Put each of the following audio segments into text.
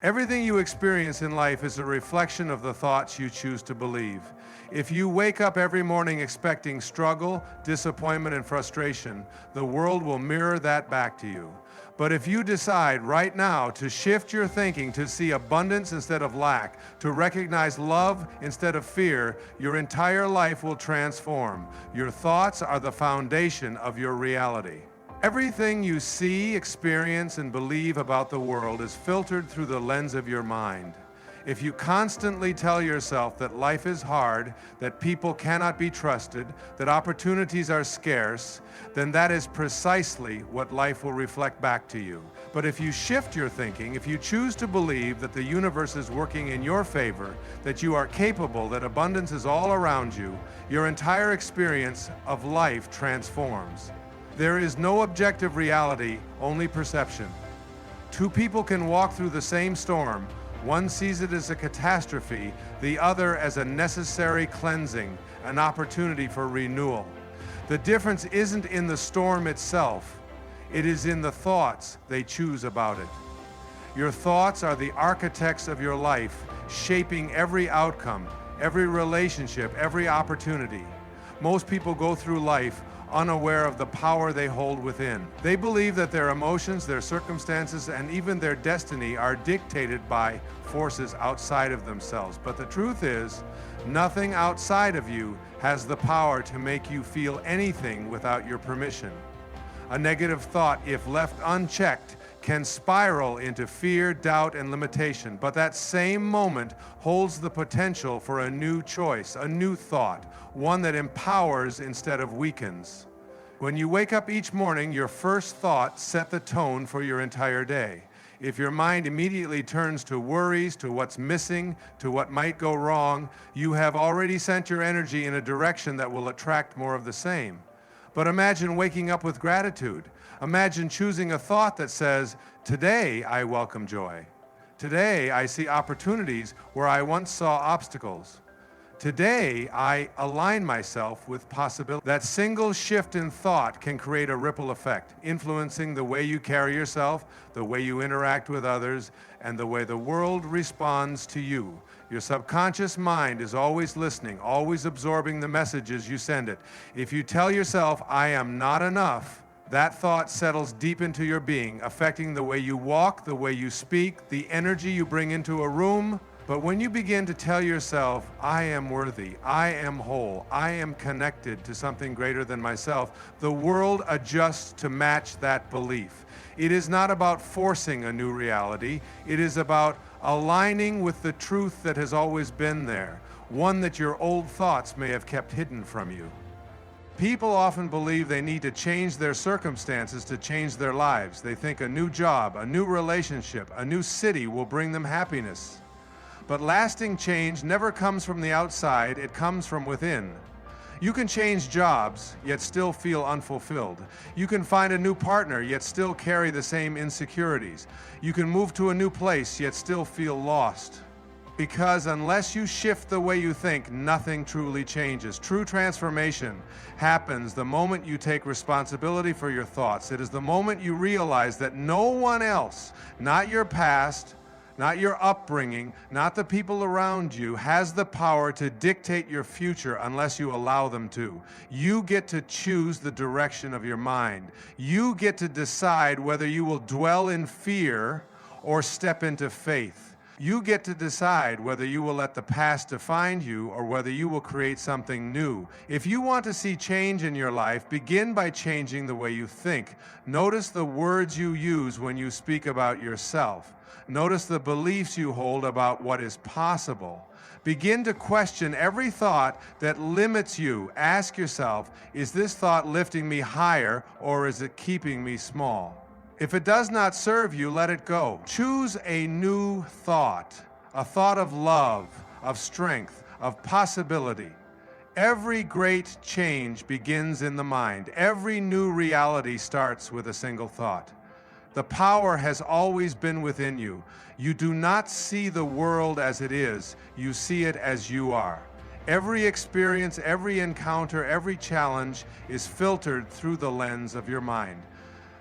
Everything you experience in life is a reflection of the thoughts you choose to believe. If you wake up every morning expecting struggle, disappointment, and frustration, the world will mirror that back to you. But if you decide right now to shift your thinking to see abundance instead of lack, to recognize love instead of fear, your entire life will transform. Your thoughts are the foundation of your reality. Everything you see, experience, and believe about the world is filtered through the lens of your mind. If you constantly tell yourself that life is hard, that people cannot be trusted, that opportunities are scarce, then that is precisely what life will reflect back to you. But if you shift your thinking, if you choose to believe that the universe is working in your favor, that you are capable, that abundance is all around you, your entire experience of life transforms. There is no objective reality, only perception. Two people can walk through the same storm. One sees it as a catastrophe, the other as a necessary cleansing, an opportunity for renewal. The difference isn't in the storm itself, it is in the thoughts they choose about it. Your thoughts are the architects of your life, shaping every outcome, every relationship, every opportunity. Most people go through life unaware of the power they hold within. They believe that their emotions, their circumstances, and even their destiny are dictated by forces outside of themselves. But the truth is, nothing outside of you has the power to make you feel anything without your permission. A negative thought, if left unchecked, can spiral into fear, doubt, and limitation. But that same moment holds the potential for a new choice, a new thought, one that empowers instead of weakens. When you wake up each morning, your first thought set the tone for your entire day. If your mind immediately turns to worries, to what's missing, to what might go wrong, you have already sent your energy in a direction that will attract more of the same. But imagine waking up with gratitude. Imagine choosing a thought that says, "Today I welcome joy. Today I see opportunities where I once saw obstacles. Today I align myself with possibility." That single shift in thought can create a ripple effect, influencing the way you carry yourself, the way you interact with others, and the way the world responds to you. Your subconscious mind is always listening, always absorbing the messages you send it. If you tell yourself, "I am not enough," that thought settles deep into your being, affecting the way you walk, the way you speak, the energy you bring into a room. But when you begin to tell yourself, "I am worthy, I am whole, I am connected to something greater than myself," the world adjusts to match that belief. It is not about forcing a new reality. It is about aligning with the truth that has always been there, one that your old thoughts may have kept hidden from you. People often believe they need to change their circumstances to change their lives. They think a new job, a new relationship, a new city will bring them happiness. But lasting change never comes from the outside, it comes from within. You can change jobs, yet still feel unfulfilled. You can find a new partner, yet still carry the same insecurities. You can move to a new place, yet still feel lost. Because unless you shift the way you think, nothing truly changes. True transformation happens the moment you take responsibility for your thoughts. It is the moment you realize that no one else, not your past, not your upbringing, not the people around you, has the power to dictate your future unless you allow them to. You get to choose the direction of your mind. You get to decide whether you will dwell in fear or step into faith. You get to decide whether you will let the past define you or whether you will create something new. If you want to see change in your life, begin by changing the way you think. Notice the words you use when you speak about yourself. Notice the beliefs you hold about what is possible. Begin to question every thought that limits you. Ask yourself, is this thought lifting me higher or is it keeping me small? If it does not serve you, let it go. Choose a new thought, a thought of love, of strength, of possibility. Every great change begins in the mind. Every new reality starts with a single thought. The power has always been within you. You do not see the world as it is. You see it as you are. Every experience, every encounter, every challenge is filtered through the lens of your mind.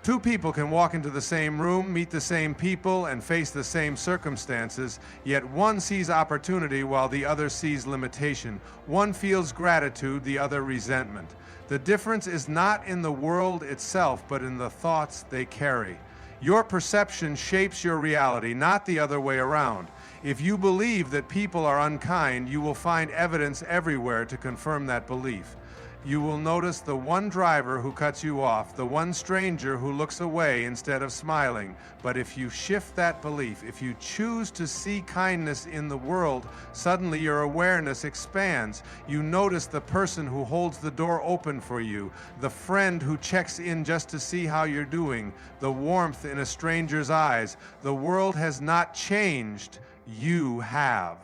Two people can walk into the same room, meet the same people, and face the same circumstances, yet one sees opportunity while the other sees limitation. One feels gratitude, the other resentment. The difference is not in the world itself, but in the thoughts they carry. Your perception shapes your reality, not the other way around. If you believe that people are unkind, you will find evidence everywhere to confirm that belief. You will notice the one driver who cuts you off, the one stranger who looks away instead of smiling. But if you shift that belief, if you choose to see kindness in the world, suddenly your awareness expands. You notice the person who holds the door open for you, the friend who checks in just to see how you're doing, the warmth in a stranger's eyes. The world has not changed, you have.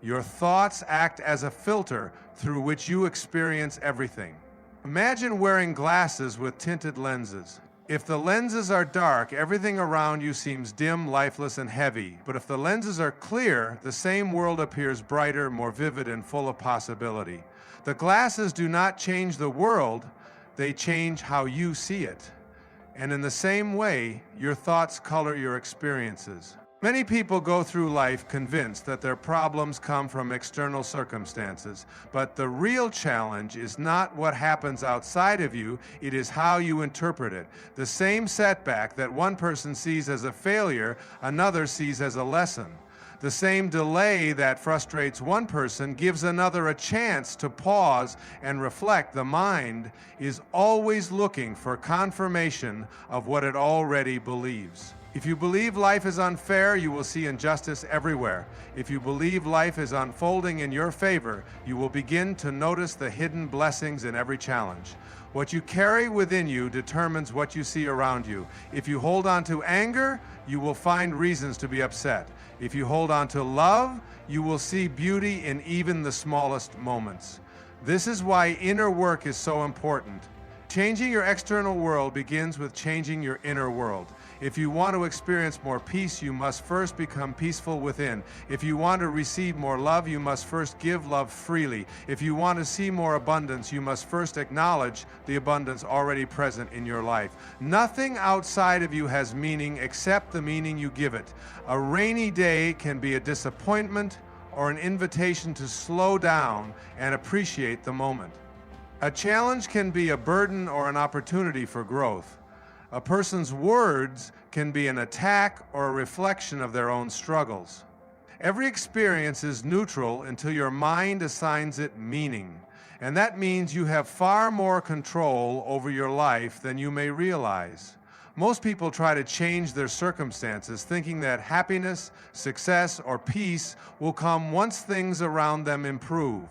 Your thoughts act as a filter through which you experience everything. Imagine wearing glasses with tinted lenses. If the lenses are dark, everything around you seems dim, lifeless, and heavy. But if the lenses are clear, the same world appears brighter, more vivid, and full of possibility. The glasses do not change the world, they change how you see it. And in the same way, your thoughts color your experiences. Many people go through life convinced that their problems come from external circumstances, but the real challenge is not what happens outside of you, it is how you interpret it. The same setback that one person sees as a failure, another sees as a lesson. The same delay that frustrates one person gives another a chance to pause and reflect. The mind is always looking for confirmation of what it already believes. If you believe life is unfair, you will see injustice everywhere. If you believe life is unfolding in your favor, you will begin to notice the hidden blessings in every challenge. What you carry within you determines what you see around you. If you hold on to anger, you will find reasons to be upset. If you hold on to love, you will see beauty in even the smallest moments. This is why inner work is so important. Changing your external world begins with changing your inner world. If you want to experience more peace, you must first become peaceful within. If you want to receive more love, you must first give love freely. If you want to see more abundance, you must first acknowledge the abundance already present in your life. Nothing outside of you has meaning except the meaning you give it. A rainy day can be a disappointment or an invitation to slow down and appreciate the moment. A challenge can be a burden or an opportunity for growth. A person's words can be an attack or a reflection of their own struggles. Every experience is neutral until your mind assigns it meaning. And that means you have far more control over your life than you may realize. Most people try to change their circumstances, thinking that happiness, success, or peace will come once things around them improve.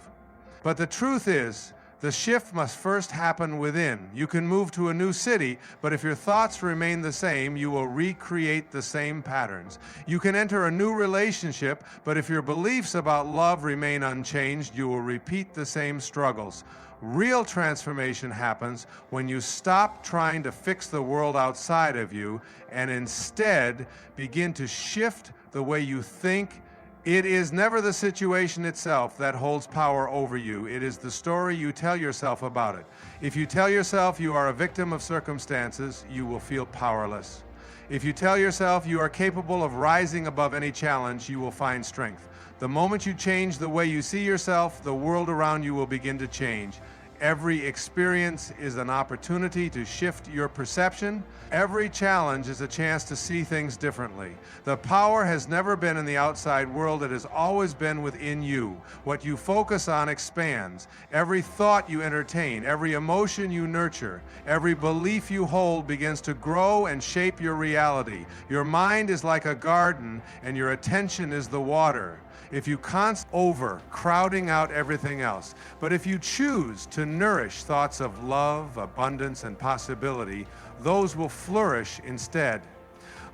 But the truth is, the shift must first happen within. You can move to a new city, but if your thoughts remain the same, you will recreate the same patterns. You can enter a new relationship, but if your beliefs about love remain unchanged, you will repeat the same struggles. Real transformation happens when you stop trying to fix the world outside of you and instead begin to shift the way you think. It is never the situation itself that holds power over you. It is the story you tell yourself about it. If you tell yourself you are a victim of circumstances, you will feel powerless. If you tell yourself you are capable of rising above any challenge, you will find strength. The moment you change the way you see yourself, the world around you will begin to change. Every experience is an opportunity to shift your perception. Every challenge is a chance to see things differently. The power has never been in the outside world, it has always been within you. What you focus on expands. Every thought you entertain, every emotion you nurture, every belief you hold begins to grow and shape your reality. Your mind is like a garden, and your attention is the water. If you crowding out everything else. But if you choose to nourish thoughts of love, abundance, and possibility, those will flourish instead.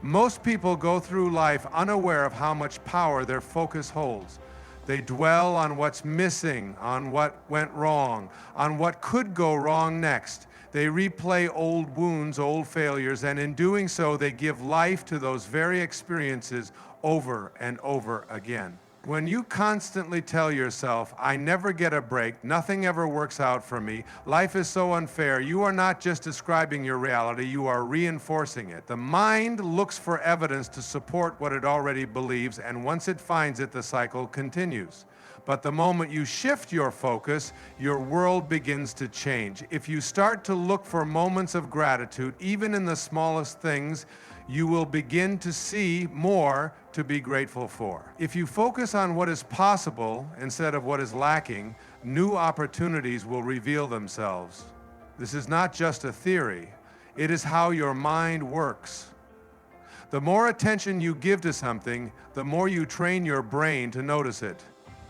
Most people go through life unaware of how much power their focus holds. They dwell on what's missing, on what went wrong, on what could go wrong next. They replay old wounds, old failures, and in doing so, they give life to those very experiences over and over again. When you constantly tell yourself, I never get a break, nothing ever works out for me, life is so unfair, you are not just describing your reality, you are reinforcing it. The mind looks for evidence to support what it already believes, and once it finds it, the cycle continues. But the moment you shift your focus, your world begins to change. If you start to look for moments of gratitude, even in the smallest things, you will begin to see more to be grateful for. If you focus on what is possible instead of what is lacking, new opportunities will reveal themselves. This is not just a theory, it is how your mind works. The more attention you give to something, the more you train your brain to notice it.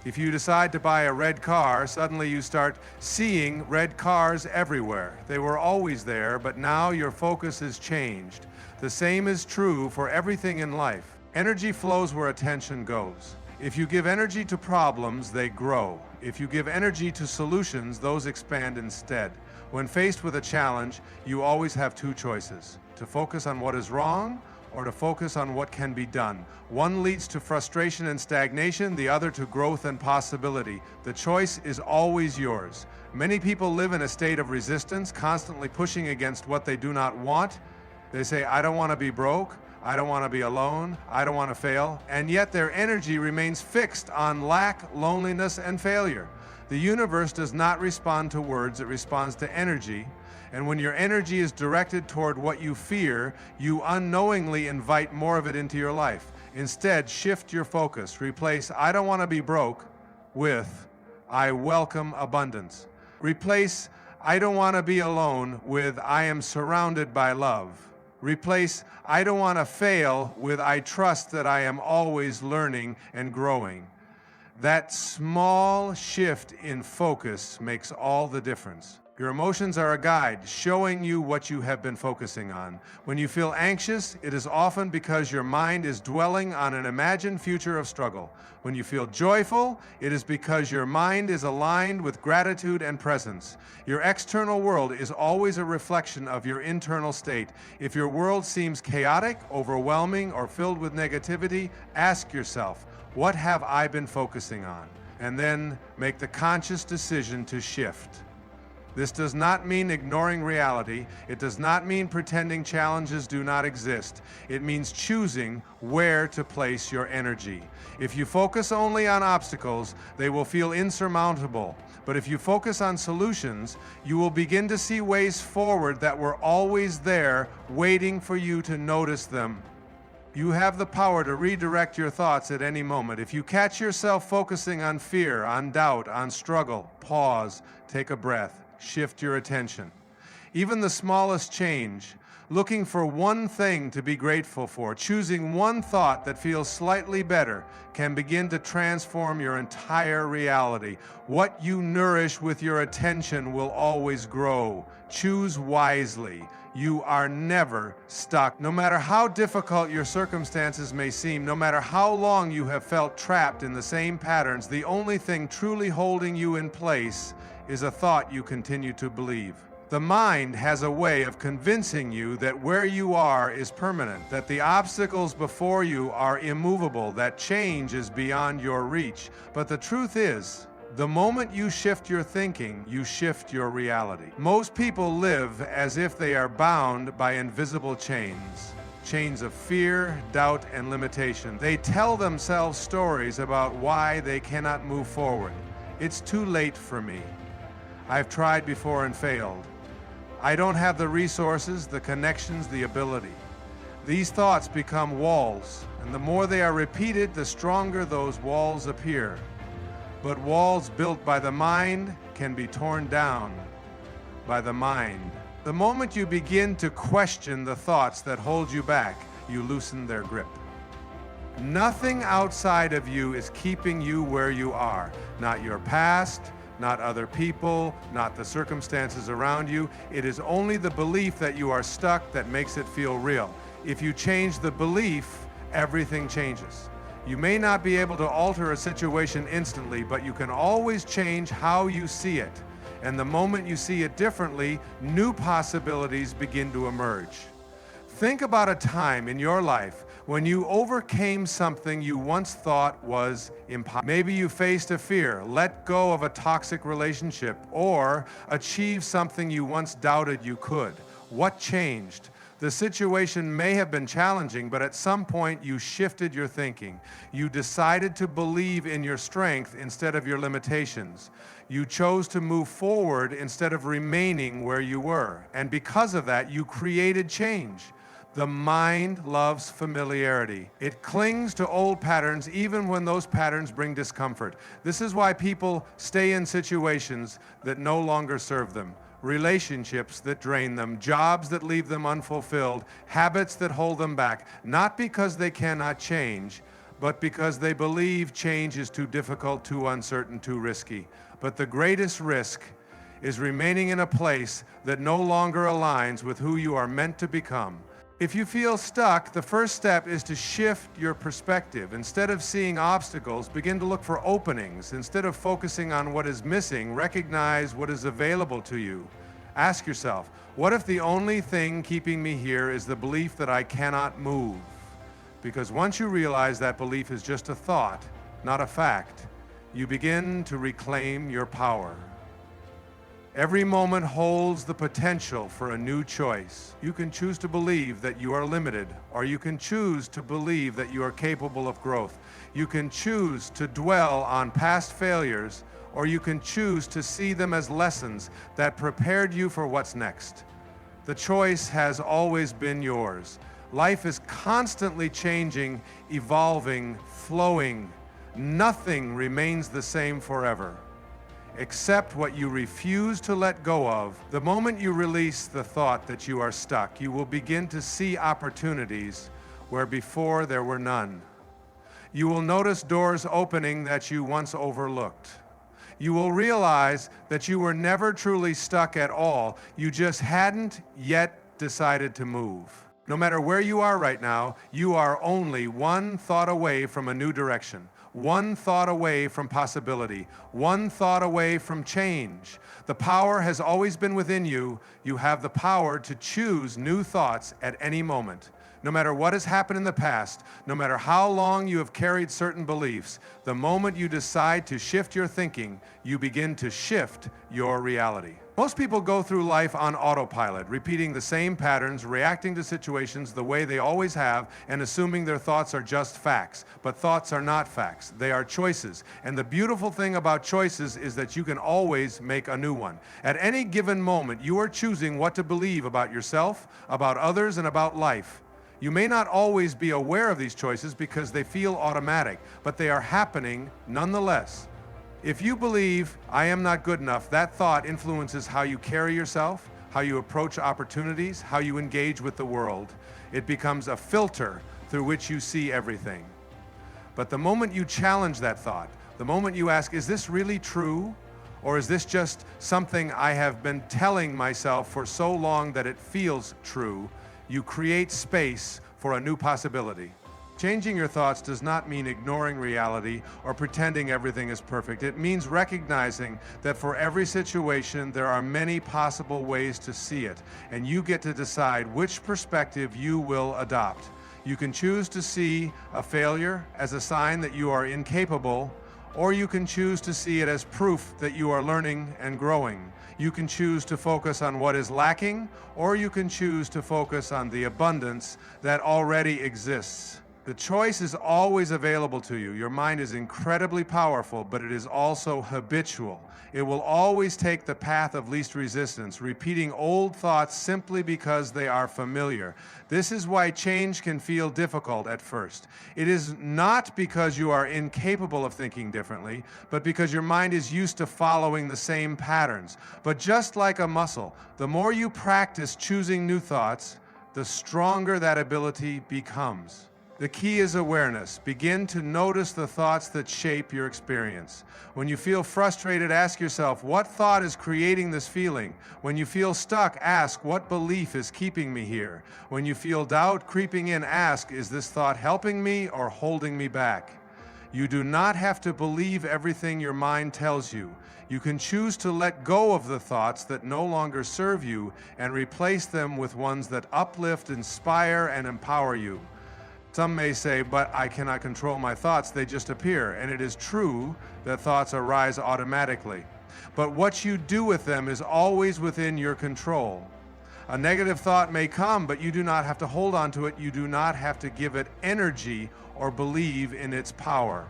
If you decide to buy a red car, suddenly you start seeing red cars everywhere. They were always there, but now your focus is changed. The same is true for everything in life. Energy flows where attention goes. If you give energy to problems, they grow. If you give energy to solutions, those expand instead. When faced with a challenge, you always have two choices: to focus on what is wrong or to focus on what can be done. One leads to frustration and stagnation, the other to growth and possibility. The choice is always yours. Many people live in a state of resistance, constantly pushing against what they do not want. They say, I don't want to be broke, I don't want to be alone, I don't want to fail, and yet their energy remains fixed on lack, loneliness, and failure. The universe does not respond to words, it responds to energy. And when your energy is directed toward what you fear, you unknowingly invite more of it into your life. Instead, shift your focus. Replace I don't want to be broke with I welcome abundance. Replace I don't want to be alone with I am surrounded by love. Replace I don't want to fail with I trust that I am always learning and growing. That small shift in focus makes all the difference. Your emotions are a guide showing you what you have been focusing on. When you feel anxious, it is often because your mind is dwelling on an imagined future of struggle. When you feel joyful, it is because your mind is aligned with gratitude and presence. Your external world is always a reflection of your internal state. If your world seems chaotic, overwhelming, or filled with negativity, ask yourself, what have I been focusing on? And then make the conscious decision to shift. This does not mean ignoring reality. It does not mean pretending challenges do not exist. It means choosing where to place your energy. If you focus only on obstacles, they will feel insurmountable. But if you focus on solutions, you will begin to see ways forward that were always there, waiting for you to notice them. You have the power to redirect your thoughts at any moment. If you catch yourself focusing on fear, on doubt, on struggle, pause, take a breath. Shift your attention. Even the smallest change, looking for one thing to be grateful for, choosing one thought that feels slightly better, can begin to transform your entire reality. What you nourish with your attention will always grow. Choose wisely. You are never stuck. No matter how difficult your circumstances may seem, no matter how long you have felt trapped in the same patterns, the only thing truly holding you in place is a thought you continue to believe. The mind has a way of convincing you that where you are is permanent, that the obstacles before you are immovable, that change is beyond your reach. But the truth is, the moment you shift your thinking, you shift your reality. Most people live as if they are bound by invisible chains. Chains of fear, doubt, and limitation. They tell themselves stories about why they cannot move forward. It's too late for me. I've tried before and failed. I don't have the resources, the connections, the ability. These thoughts become walls, and the more they are repeated, the stronger those walls appear. But walls built by the mind can be torn down by the mind. The moment you begin to question the thoughts that hold you back, you loosen their grip. Nothing outside of you is keeping you where you are. Not your past, not other people, not the circumstances around you. It is only the belief that you are stuck that makes it feel real. If you change the belief, everything changes. You may not be able to alter a situation instantly, but you can always change how you see it. And the moment you see it differently, new possibilities begin to emerge. Think about a time in your life When you overcame something you once thought was impossible. Maybe you faced a fear, let go of a toxic relationship, or achieved something you once doubted you could. What changed? The situation may have been challenging, but at some point you shifted your thinking. You decided to believe in your strength instead of your limitations. You chose to move forward instead of remaining where you were. And because of that, you created change. The mind loves familiarity. It clings to old patterns even when those patterns bring discomfort. This is why people stay in situations that no longer serve them, relationships that drain them, jobs that leave them unfulfilled, habits that hold them back, not because they cannot change, but because they believe change is too difficult, too uncertain, too risky. But the greatest risk is remaining in a place that no longer aligns with who you are meant to become. If you feel stuck, the first step is to shift your perspective. Instead of seeing obstacles, begin to look for openings. Instead of focusing on what is missing, recognize what is available to you. Ask yourself, what if the only thing keeping me here is the belief that I cannot move? Because once you realize that belief is just a thought, not a fact, you begin to reclaim your power. Every moment holds the potential for a new choice. You can choose to believe that you are limited, or you can choose to believe that you are capable of growth. You can choose to dwell on past failures, or you can choose to see them as lessons that prepared you for what's next. The choice has always been yours. Life is constantly changing, evolving, flowing. Nothing remains the same forever, except what you refuse to let go of. The moment you release the thought that you are stuck, you will begin to see opportunities where before there were none. You will notice doors opening that you once overlooked. You will realize that you were never truly stuck at all. You just hadn't yet decided to move. No matter where you are right now, you are only one thought away from a new direction. One thought away from possibility, one thought away from change. The power has always been within you. You have the power to choose new thoughts at any moment. No matter what has happened in the past, no matter how long you have carried certain beliefs, the moment you decide to shift your thinking, you begin to shift your reality. Most people go through life on autopilot, repeating the same patterns, reacting to situations the way they always have, and assuming their thoughts are just facts. But thoughts are not facts. They are choices. And the beautiful thing about choices is that you can always make a new one. At any given moment, you are choosing what to believe about yourself, about others, and about life. You may not always be aware of these choices because they feel automatic, but they are happening nonetheless. If you believe, I am not good enough, that thought influences how you carry yourself, how you approach opportunities, how you engage with the world. It becomes a filter through which you see everything. But the moment you challenge that thought, the moment you ask, is this really true? Or is this just something I have been telling myself for so long that it feels true? You create space for a new possibility. Changing your thoughts does not mean ignoring reality or pretending everything is perfect. It means recognizing that for every situation, there are many possible ways to see it, and you get to decide which perspective you will adopt. You can choose to see a failure as a sign that you are incapable, or you can choose to see it as proof that you are learning and growing. You can choose to focus on what is lacking, or you can choose to focus on the abundance that already exists. The choice is always available to you. Your mind is incredibly powerful, but it is also habitual. It will always take the path of least resistance, repeating old thoughts simply because they are familiar. This is why change can feel difficult at first. It is not because you are incapable of thinking differently, but because your mind is used to following the same patterns. But just like a muscle, the more you practice choosing new thoughts, the stronger that ability becomes. The key is awareness. Begin to notice the thoughts that shape your experience. When you feel frustrated, ask yourself, what thought is creating this feeling? When you feel stuck, ask, what belief is keeping me here? When you feel doubt creeping in, ask, is this thought helping me or holding me back? You do not have to believe everything your mind tells you. You can choose to let go of the thoughts that no longer serve you and replace them with ones that uplift, inspire, and empower you. Some may say, but I cannot control my thoughts, they just appear. And it is true that thoughts arise automatically. But what you do with them is always within your control. A negative thought may come, but you do not have to hold on to it. You do not have to give it energy or believe in its power.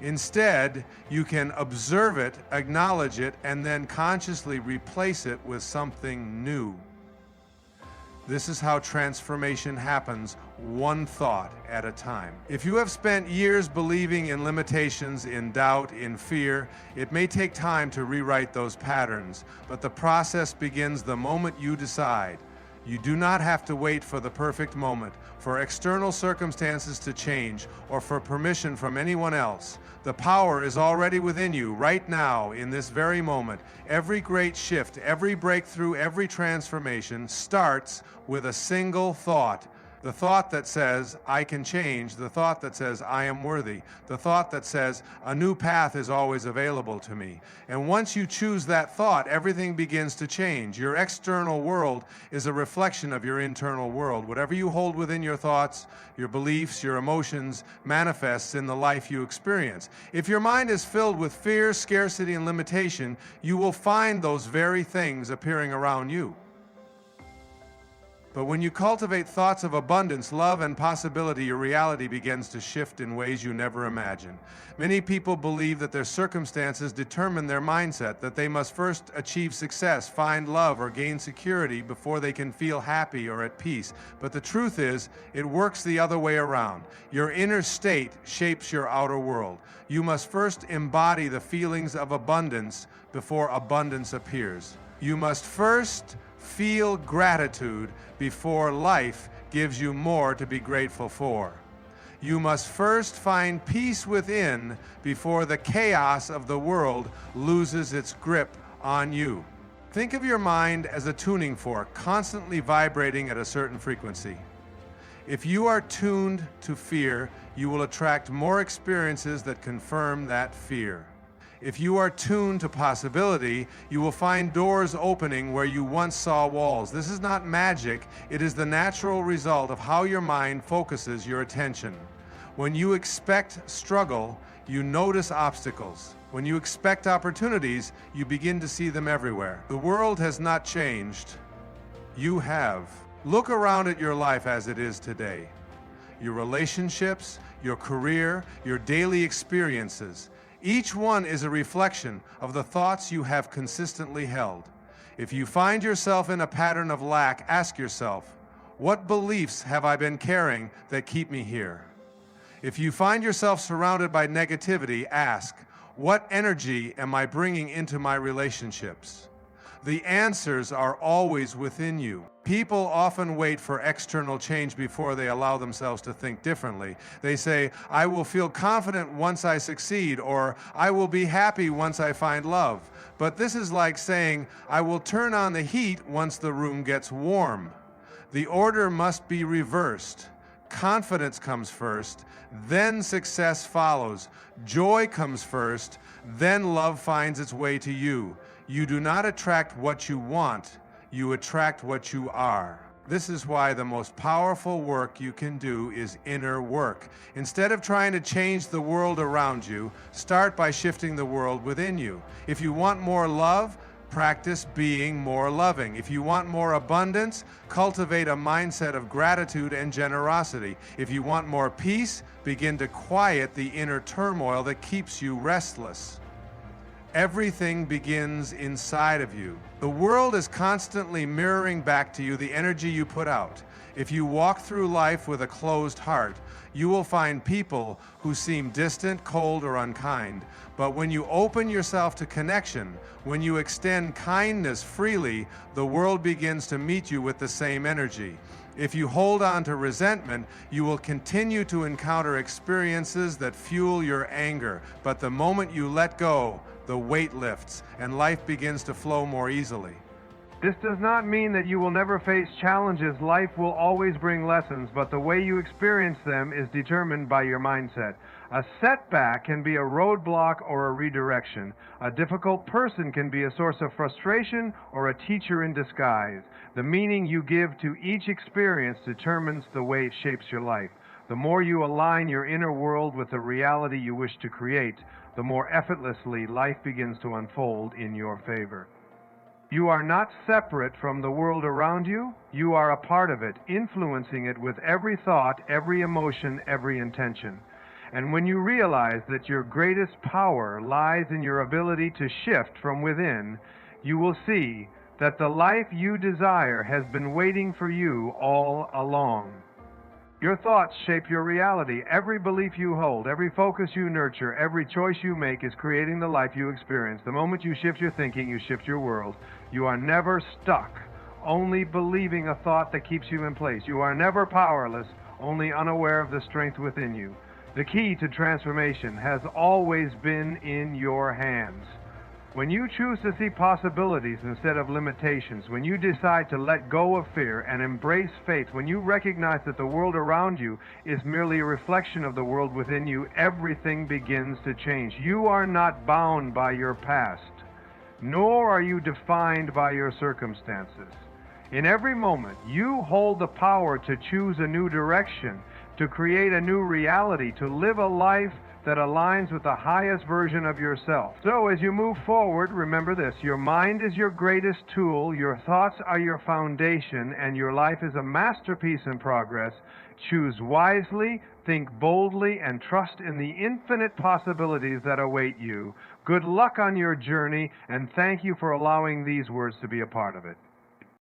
Instead, you can observe it, acknowledge it, and then consciously replace it with something new. This is how transformation happens, one thought at a time. If you have spent years believing in limitations, in doubt, in fear, it may take time to rewrite those patterns, but the process begins the moment you decide. You do not have to wait for the perfect moment, for external circumstances to change, or for permission from anyone else. The power is already within you right now, in this very moment. Every great shift, every breakthrough, every transformation starts with a single thought. The thought that says, I can change. The thought that says, I am worthy. The thought that says, a new path is always available to me. And once you choose that thought, everything begins to change. Your external world is a reflection of your internal world. Whatever you hold within your thoughts, your beliefs, your emotions, manifests in the life you experience. If your mind is filled with fear, scarcity, and limitation, you will find those very things appearing around you. But when you cultivate thoughts of abundance, love, and possibility, your reality begins to shift in ways you never imagined. Many people believe that their circumstances determine their mindset, that they must first achieve success, find love, or gain security before they can feel happy or at peace. But the truth is, it works the other way around. Your inner state shapes your outer world. You must first embody the feelings of abundance before abundance appears. You must first feel gratitude before life gives you more to be grateful for. You must first find peace within before the chaos of the world loses its grip on you. Think of your mind as a tuning fork, constantly vibrating at a certain frequency. If you are tuned to fear, you will attract more experiences that confirm that fear. If you are tuned to possibility, you will find doors opening where you once saw walls. This is not magic. It is the natural result of how your mind focuses your attention. When you expect struggle, you notice obstacles. When you expect opportunities, you begin to see them everywhere. The world has not changed. You have. Look around at your life as it is today. Your relationships, your career, your daily experiences. Each one is a reflection of the thoughts you have consistently held. If you find yourself in a pattern of lack, ask yourself, what beliefs have I been carrying that keep me here? If you find yourself surrounded by negativity, ask, what energy am I bringing into my relationships? The answers are always within you. People often wait for external change before they allow themselves to think differently. They say, I will feel confident once I succeed, or I will be happy once I find love. But this is like saying, I will turn on the heat once the room gets warm. The order must be reversed. Confidence comes first, then success follows. Joy comes first, then love finds its way to you. You do not attract what you want, you attract what you are. This is why the most powerful work you can do is inner work. Instead of trying to change the world around you, start by shifting the world within you. If you want more love, practice being more loving. If you want more abundance, cultivate a mindset of gratitude and generosity. If you want more peace, begin to quiet the inner turmoil that keeps you restless. Everything begins inside of you. The world is constantly mirroring back to you the energy you put out. If you walk through life with a closed heart, you will find people who seem distant, cold, or unkind. But when you open yourself to connection, when you extend kindness freely, the world begins to meet you with the same energy. If you hold on to resentment, you will continue to encounter experiences that fuel your anger. But the moment you let go, the weight lifts and life begins to flow more easily. This does not mean that you will never face challenges. Life will always bring lessons, but the way you experience them is determined by your mindset. A setback can be a roadblock or a redirection. A difficult person can be a source of frustration or a teacher in disguise. The meaning you give to each experience determines the way it shapes your life. The more you align your inner world with the reality you wish to create, the more effortlessly life begins to unfold in your favor. You are not separate from the world around you. You are a part of it, influencing it with every thought, every emotion, every intention. And when you realize that your greatest power lies in your ability to shift from within, you will see that the life you desire has been waiting for you all along. Your thoughts shape your reality. Every belief you hold, every focus you nurture, every choice you make is creating the life you experience. The moment you shift your thinking, you shift your world. You are never stuck, only believing a thought that keeps you in place. You are never powerless, only unaware of the strength within you. The key to transformation has always been in your hands. When you choose to see possibilities instead of limitations, when you decide to let go of fear and embrace faith, when you recognize that the world around you is merely a reflection of the world within you, everything begins to change. You are not bound by your past, nor are you defined by your circumstances. In every moment, you hold the power to choose a new direction, to create a new reality, to live a life that aligns with the highest version of yourself. So as you move forward, remember this: your mind is your greatest tool, your thoughts are your foundation, and your life is a masterpiece in progress. Choose wisely, think boldly, and trust in the infinite possibilities that await you. Good luck on your journey, and thank you for allowing these words to be a part of it.